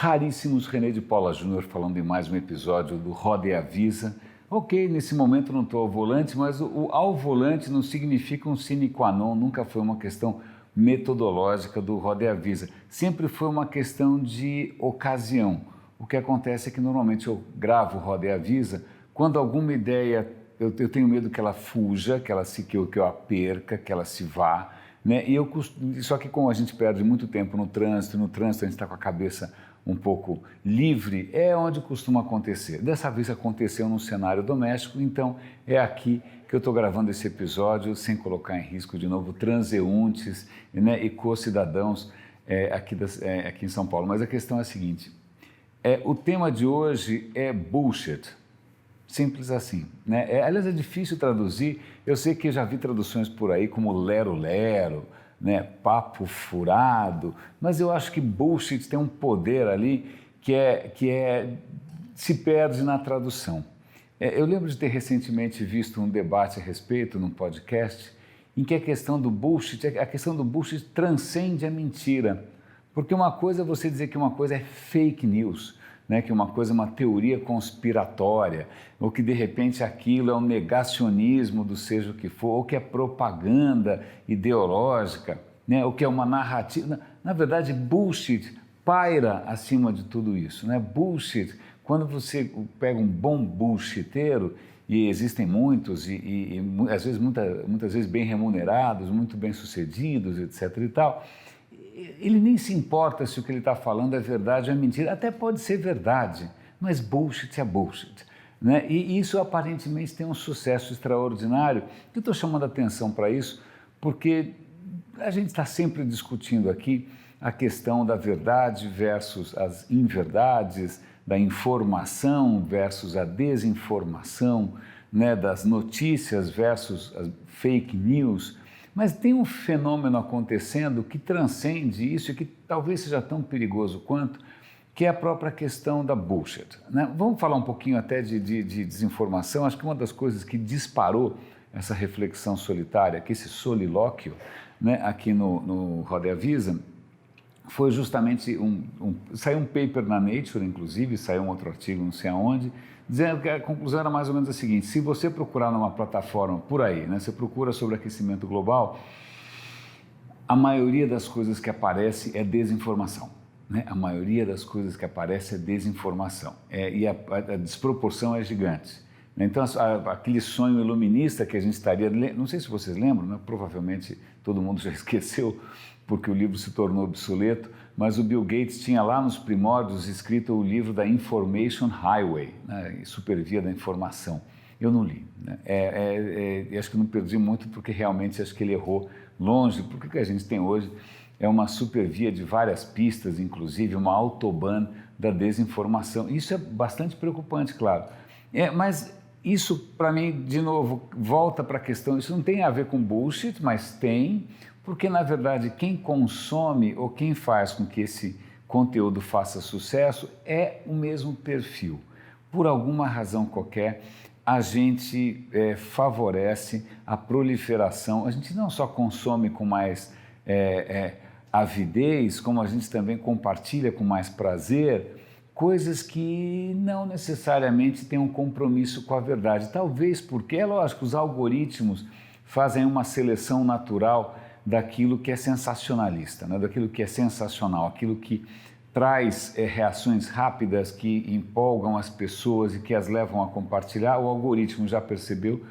Raríssimos, René de Paula Júnior falando em mais um episódio do Roda e Avisa. Ok, nesse momento não estou ao volante, mas o ao volante não significa um sine qua non, nunca foi uma questão metodológica do Roda e Avisa. Sempre foi uma questão de ocasião. O que acontece é que normalmente eu gravo o Roda e Avisa quando alguma ideia, eu tenho medo que ela fuja, que eu a perca, que ela se vá, né? Só que como a gente perde muito tempo no trânsito a gente está com a cabeça um pouco livre, é onde costuma acontecer. Dessa vez aconteceu num cenário doméstico, então é aqui que eu estou gravando esse episódio sem colocar em risco de novo transeuntes, né, e co-cidadãos aqui em São Paulo. Mas a questão é a seguinte, o tema de hoje é bullshit. Simples assim, né? Aliás, é difícil traduzir. Eu sei que já vi traduções por aí como lero-lero, né? Papo furado, mas eu acho que bullshit tem um poder ali que se perde na tradução. Eu lembro de ter recentemente visto um debate a respeito num podcast em que a questão do bullshit transcende a mentira. Porque uma coisa é você dizer que uma coisa é fake news, né, que uma coisa é uma teoria conspiratória, ou que de repente aquilo é um negacionismo do seja o que for, ou que é propaganda ideológica, né, ou que é uma narrativa. Na verdade, bullshit paira acima de tudo isso, né? Bullshit, quando você pega um bom bullshiteiro, e existem muitos, e às vezes, muitas vezes bem remunerados, muito bem sucedidos, etc. e tal, ele nem se importa se o que ele está falando é verdade ou é mentira. Até pode ser verdade, mas bullshit é bullshit, né? E isso aparentemente tem um sucesso extraordinário. Eu estou chamando a atenção para isso porque a gente está sempre discutindo aqui a questão da verdade versus as inverdades, da informação versus a desinformação, né? Das notícias versus as fake news. Mas tem um fenômeno acontecendo que transcende isso e que talvez seja tão perigoso quanto, que é a própria questão da bullshit, né? Vamos falar um pouquinho até de desinformação. Acho que uma das coisas que disparou essa reflexão solitária, que esse solilóquio, né, aqui no Roda e Avisa, foi justamente saiu um paper na Nature, inclusive, saiu um outro artigo não sei aonde, dizendo que a conclusão era mais ou menos a seguinte: se você procurar numa plataforma por aí, né, você procura sobre aquecimento global, a maioria das coisas que aparece é desinformação, né? A maioria das coisas que aparece é desinformação, e a desproporção é gigante. Então, aquele sonho iluminista que a gente estaria... Não sei se vocês lembram, né? Provavelmente todo mundo já esqueceu, porque o livro se tornou obsoleto, mas o Bill Gates tinha lá nos primórdios escrito o livro da Information Highway, né? Supervia da informação. Eu não li, né? Acho que não perdi muito, porque realmente acho que ele errou longe, porque o que a gente tem hoje é uma supervia de várias pistas, inclusive uma autobahn da desinformação. Isso é bastante preocupante, claro. Mas isso, para mim, de novo, volta para a questão, isso não tem a ver com bullshit, mas tem, porque, na verdade, quem consome ou quem faz com que esse conteúdo faça sucesso é o mesmo perfil. Por alguma razão qualquer, a gente favorece a proliferação. A gente não só consome com mais avidez, como a gente também compartilha com mais prazer coisas que não necessariamente têm um compromisso com a verdade. Talvez porque, é lógico, os algoritmos fazem uma seleção natural daquilo que é sensacionalista, né? Daquilo que é sensacional, aquilo que traz reações rápidas, que empolgam as pessoas e que as levam a compartilhar. O algoritmo já percebeu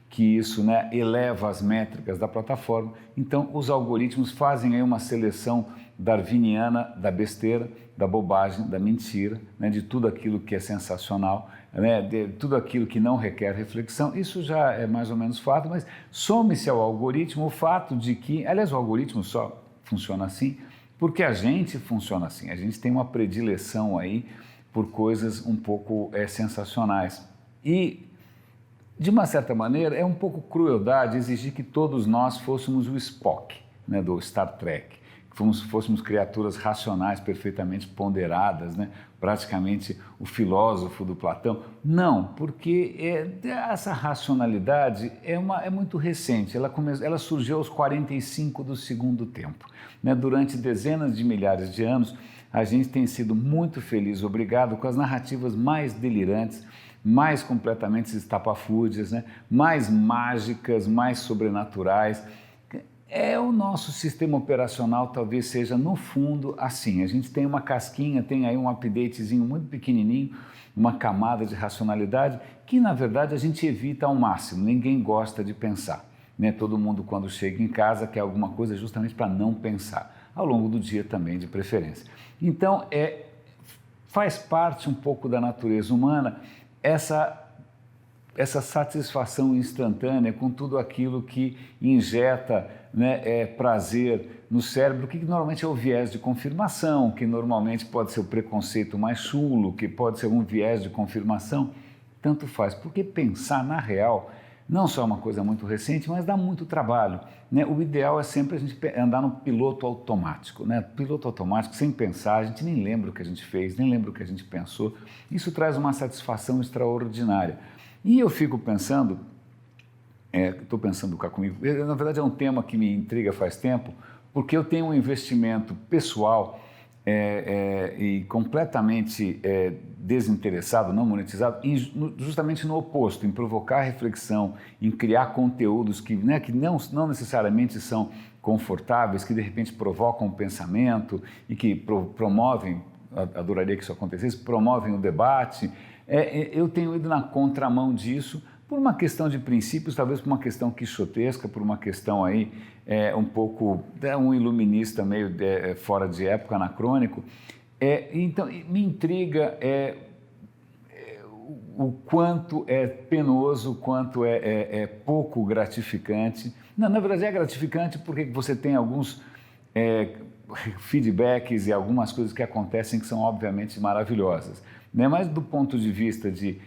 que isso, né, eleva as métricas da plataforma. Então, os algoritmos fazem aí uma seleção darwiniana da besteira, da bobagem, da mentira, né, de tudo aquilo que é sensacional, né, de tudo aquilo que não requer reflexão. Isso já é mais ou menos fato, mas some-se ao algoritmo o fato de que, aliás, o algoritmo só funciona assim porque a gente funciona assim. A gente tem uma predileção aí por coisas um pouco sensacionais. E, de uma certa maneira, é um pouco crueldade exigir que todos nós fôssemos o Spock, né, do Star Trek, que fôssemos criaturas racionais, perfeitamente ponderadas, né, praticamente o filósofo do Platão. Não, porque essa racionalidade é muito recente, ela surgiu aos 45 do segundo tempo, né? Durante dezenas de milhares de anos, a gente tem sido muito feliz, obrigado, com as narrativas mais delirantes, mais completamente estapafúrdias, né? Mais mágicas, mais sobrenaturais. O nosso sistema operacional talvez seja, no fundo, assim. A gente tem uma casquinha, tem aí um updatezinho muito pequenininho, uma camada de racionalidade que, na verdade, a gente evita ao máximo. Ninguém gosta de pensar, né? Todo mundo, quando chega em casa, quer alguma coisa justamente para não pensar. Ao longo do dia também, de preferência. Então, faz parte um pouco da natureza humana essa satisfação instantânea com tudo aquilo que injeta, né, prazer no cérebro, que normalmente é o viés de confirmação, que normalmente pode ser o preconceito mais chulo, que pode ser um viés de confirmação, tanto faz, porque pensar na real não só é uma coisa muito recente, mas dá muito trabalho, né? O ideal é sempre a gente andar no piloto automático, né? Piloto automático, sem pensar, a gente nem lembra o que a gente fez, nem lembra o que a gente pensou. Isso traz uma satisfação extraordinária. E eu fico pensando, estou pensando cá comigo, na verdade é um tema que me intriga faz tempo, porque eu tenho um investimento pessoal e completamente desinteressado, não monetizado, justamente no oposto, em provocar reflexão, em criar conteúdos que não necessariamente são confortáveis, que de repente provocam o pensamento e que promovem, adoraria que isso acontecesse, promovem o debate. Eu tenho ido na contramão disso, por uma questão de princípios, talvez por uma questão quixotesca, por uma questão aí um pouco, um iluminista meio fora de época, anacrônico. Então, me intriga o quanto é penoso, o quanto é pouco gratificante. Não, na verdade é gratificante porque você tem alguns feedbacks e algumas coisas que acontecem que são obviamente maravilhosas, né? Mas do ponto de vista de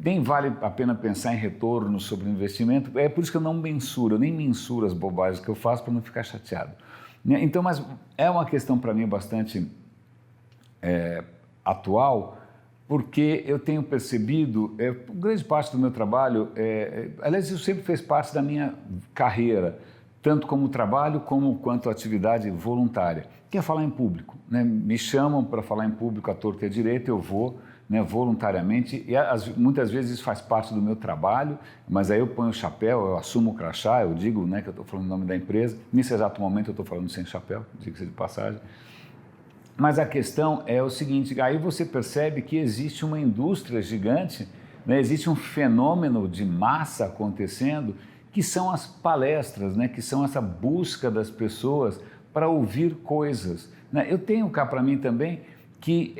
nem vale a pena pensar em retorno sobre o investimento, é por isso que eu não mensuro, eu nem mensuro as bobagens que eu faço para não ficar chateado, né? Então, mas é uma questão para mim bastante atual, porque eu tenho percebido, grande parte do meu trabalho, aliás, isso sempre fez parte da minha carreira, tanto como trabalho quanto atividade voluntária, que é falar em público, né? Me chamam para falar em público à torta e à direita, eu vou, né, voluntariamente, e muitas vezes isso faz parte do meu trabalho, mas aí eu ponho o chapéu, eu assumo o crachá, eu digo, né, que eu estou falando o nome da empresa, nesse exato momento eu estou falando sem chapéu, diga-se de passagem. Mas a questão é o seguinte, aí você percebe que existe uma indústria gigante, né, existe um fenômeno de massa acontecendo, que são as palestras, né, que são essa busca das pessoas para ouvir coisas, né? Eu tenho cá para mim também que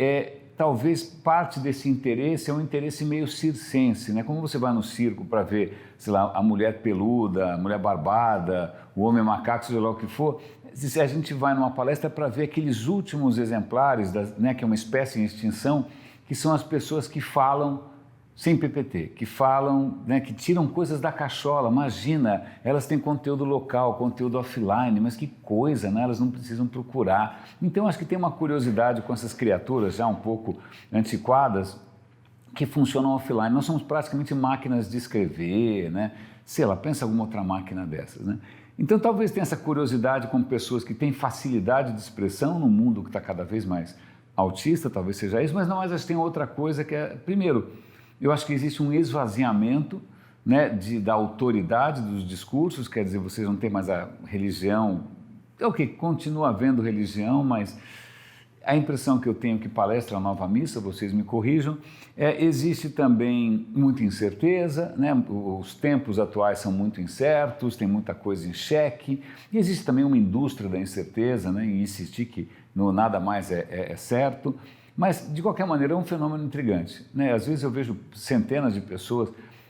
talvez parte desse interesse é um interesse meio circense, né? Como você vai no circo para ver, sei lá, a mulher peluda, a mulher barbada, o homem macaco, seja lá o que for, a gente vai numa palestra para ver aqueles últimos exemplares, né, que é uma espécie em extinção, que são as pessoas que falam sem PPT, que falam, né, que tiram coisas da cachola. Imagina, elas têm conteúdo local, conteúdo offline, mas que coisa, né? Elas não precisam procurar. Então, acho que tem uma curiosidade com essas criaturas já um pouco antiquadas que funcionam offline. Nós somos praticamente máquinas de escrever, né? Sei lá, pensa alguma outra máquina dessas, né? Então, talvez tenha essa curiosidade com pessoas que têm facilidade de expressão num mundo que está cada vez mais autista, talvez seja isso, mas não, mas acho que tem outra coisa que é, primeiro, eu acho que existe um esvaziamento, né, da autoridade dos discursos, quer dizer, vocês não têm mais a religião, continua havendo religião, mas a impressão que eu tenho que palestra a nova missa, vocês me corrijam, existe também muita incerteza, né? Os tempos atuais são muito incertos, tem muita coisa em xeque, e existe também uma indústria da incerteza, né, em insistir que nada mais é certo. Mas, de qualquer maneira, é um fenômeno intrigante, né? Às vezes eu vejo centenas de pessoas,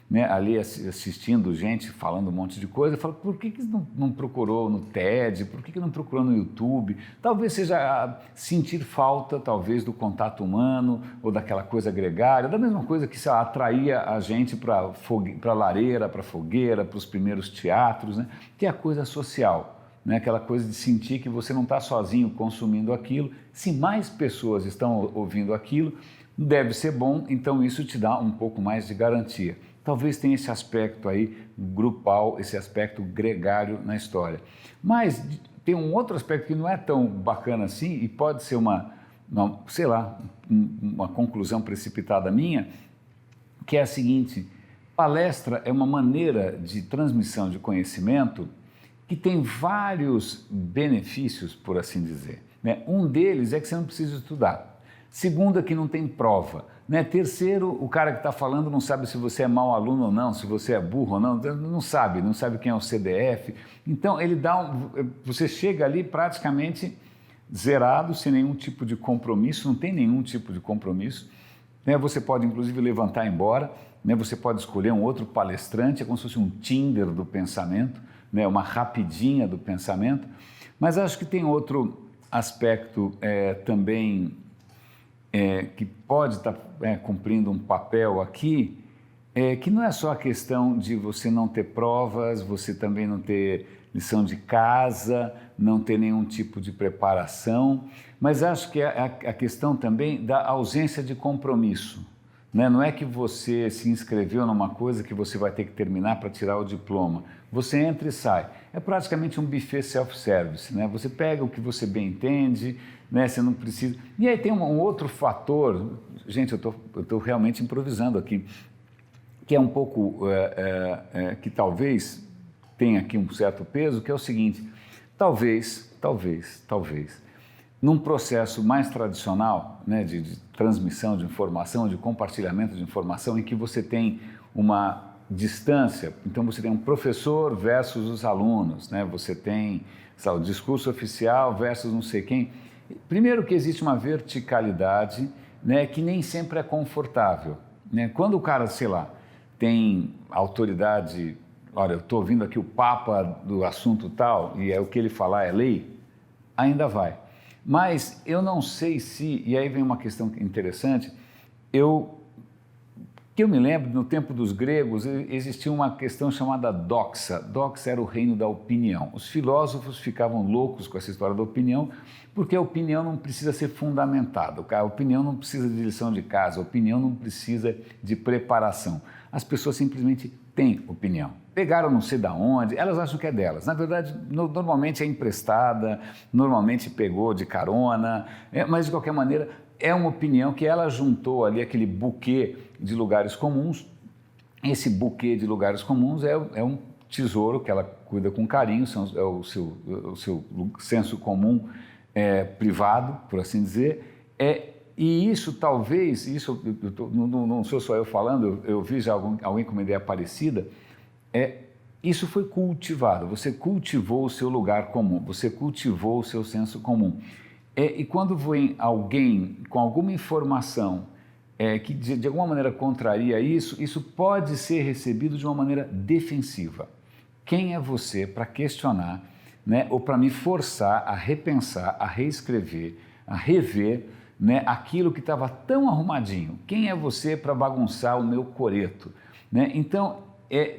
né, ali assistindo gente falando um monte de coisa, eu falo, por que não procurou no TED, por que não procurou no YouTube? Talvez seja sentir falta, talvez, do contato humano ou daquela coisa gregária, da mesma coisa que, sei lá, atraía a gente para a lareira, para a fogueira, para os primeiros teatros, né, que é a coisa social. Né, aquela coisa de sentir que você não está sozinho consumindo aquilo, se mais pessoas estão ouvindo aquilo, deve ser bom, então isso te dá um pouco mais de garantia. Talvez tenha esse aspecto aí grupal, esse aspecto gregário na história. Mas tem um outro aspecto que não é tão bacana assim e pode ser uma sei lá, uma conclusão precipitada minha, que é a seguinte: palestra é uma maneira de transmissão de conhecimento que tem vários benefícios, por assim dizer, né? Um deles é que você não precisa estudar. Segundo, é que não tem prova, né? Terceiro, o cara que está falando não sabe se você é mau aluno ou não, se você é burro ou não sabe quem é o CDF. Então, ele você chega ali praticamente zerado, sem nenhum tipo de compromisso, não tem nenhum tipo de compromisso, né? Você pode, inclusive, levantar e ir embora, né? Você pode escolher um outro palestrante, é como se fosse um Tinder do pensamento, né? Uma rapidinha do pensamento. Mas acho que tem outro aspecto também que pode estar cumprindo um papel aqui, que não é só a questão de você não ter provas, você também não ter lição de casa, não ter nenhum tipo de preparação, mas acho que é a questão também da ausência de compromisso, né? Não é que você se inscreveu numa coisa que você vai ter que terminar para tirar o diploma. Você entra e sai. É praticamente um buffet self-service, né? Você pega o que você bem entende, né? Você não precisa... E aí tem um outro fator, gente, eu estou realmente improvisando aqui, que é um pouco, que talvez tenha aqui um certo peso, que é o seguinte: talvez, num processo mais tradicional, né, de transmissão de informação, de compartilhamento de informação, em que você tem uma distância, então você tem um professor versus os alunos, né, você tem, sabe, o discurso oficial versus não sei quem. Primeiro que existe uma verticalidade, né, que nem sempre é confortável, né? Quando o cara, sei lá, tem autoridade, olha, eu estou ouvindo aqui o papa do assunto tal, e o que ele falar é lei, ainda vai. Mas eu não sei se, e aí vem uma questão interessante, que eu me lembro, no tempo dos gregos, existia uma questão chamada doxa. Doxa era o reino da opinião. Os filósofos ficavam loucos com essa história da opinião, porque a opinião não precisa ser fundamentada, a opinião não precisa de lição de casa, a opinião não precisa de preparação. As pessoas simplesmente têm opinião. Pegaram não sei de onde, elas acham que é delas. Na verdade, normalmente é emprestada, normalmente pegou de carona, mas de qualquer maneira é uma opinião que ela juntou ali, aquele buquê de lugares comuns. Esse buquê de lugares comuns é um tesouro que ela cuida com carinho, é o seu senso comum privado, por assim dizer. E isso talvez, não sou só eu falando, eu vi já alguém com uma ideia parecida, isso foi cultivado, você cultivou o seu lugar comum, você cultivou o seu senso comum. E quando vem alguém com alguma informação que de alguma maneira contraria isso pode ser recebido de uma maneira defensiva. Quem é você para questionar, né, ou para me forçar a repensar, a reescrever, a rever, né, aquilo que estava tão arrumadinho? Quem é você para bagunçar o meu coreto? Né? Então,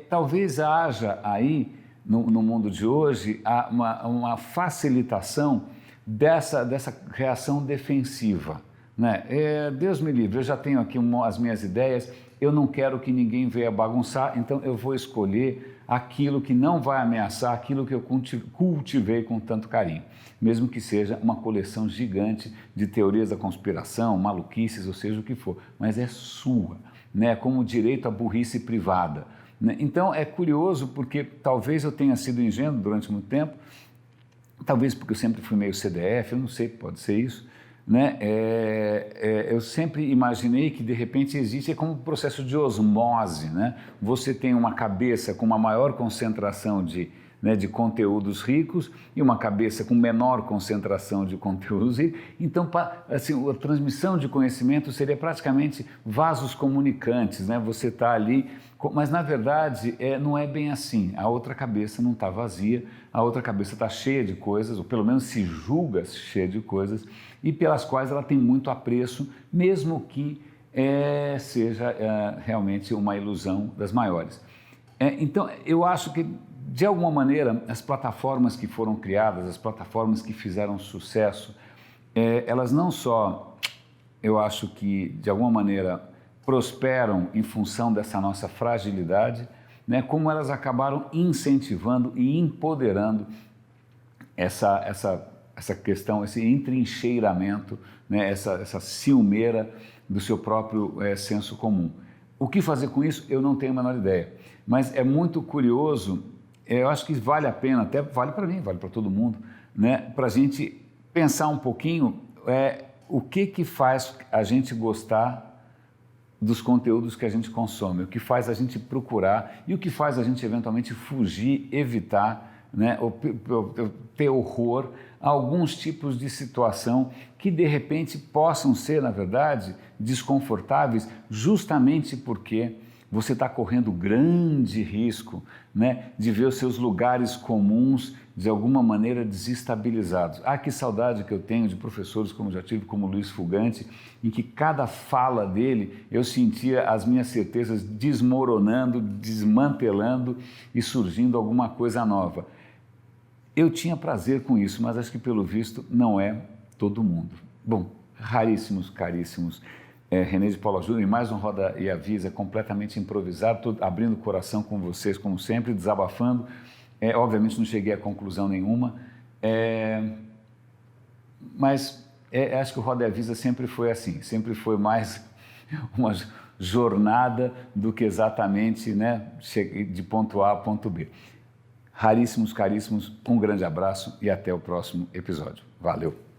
talvez haja aí, no mundo de hoje, uma facilitação dessa reação defensiva. Né? Deus me livre, eu já tenho aqui as minhas ideias, eu não quero que ninguém venha bagunçar, então eu vou escolher aquilo que não vai ameaçar aquilo que eu cultivei com tanto carinho, mesmo que seja uma coleção gigante de teorias da conspiração, maluquices, ou seja o que for, mas é sua, né? Como direito à burrice privada. Né? Então é curioso porque talvez eu tenha sido ingênuo durante muito tempo, talvez porque eu sempre fui meio CDF, eu não sei, pode ser isso, né? Eu sempre imaginei que de repente existe como um processo de osmose, né? Você tem uma cabeça com uma maior concentração de conteúdos ricos e uma cabeça com menor concentração de conteúdos ricos. Então, assim, a transmissão de conhecimento seria praticamente vasos comunicantes, né? Você está ali, mas na verdade não é bem assim. A outra cabeça não está vazia, a outra cabeça está cheia de coisas, ou pelo menos se julga cheia de coisas, e pelas quais ela tem muito apreço, mesmo que seja realmente uma ilusão das maiores. Então, eu acho que, de alguma maneira, as plataformas que foram criadas, as plataformas que fizeram sucesso, elas não só, eu acho que, de alguma maneira, prosperam em função dessa nossa fragilidade, né, como elas acabaram incentivando e empoderando essa essa questão, esse entrincheiramento, né, essa ciumeira do seu próprio senso comum. O que fazer com isso? Eu não tenho a menor ideia. Mas é muito curioso, eu acho que vale a pena, até vale para mim, vale para todo mundo, né, para a gente pensar um pouquinho o que faz a gente gostar dos conteúdos que a gente consome, o que faz a gente procurar e o que faz a gente eventualmente fugir, evitar, né, ou ter horror a alguns tipos de situação que de repente possam ser, na verdade, desconfortáveis, justamente porque você está correndo grande risco, né, de ver os seus lugares comuns de alguma maneira desestabilizados. Ah, que saudade que eu tenho de professores como já tive, como Luiz Fugante, em que cada fala dele eu sentia as minhas certezas desmoronando, desmantelando e surgindo alguma coisa nova. Eu tinha prazer com isso, mas acho que pelo visto não é todo mundo. Bom, raríssimos, caríssimos. René de Paula Júnior, em mais um Roda e Avisa, completamente improvisado, estou abrindo o coração com vocês, como sempre, desabafando. Obviamente não cheguei a conclusão nenhuma, mas acho que o Roda e Avisa sempre foi assim, sempre foi mais uma jornada do que exatamente, né, de ponto A a ponto B. Raríssimos, caríssimos, um grande abraço e até o próximo episódio. Valeu!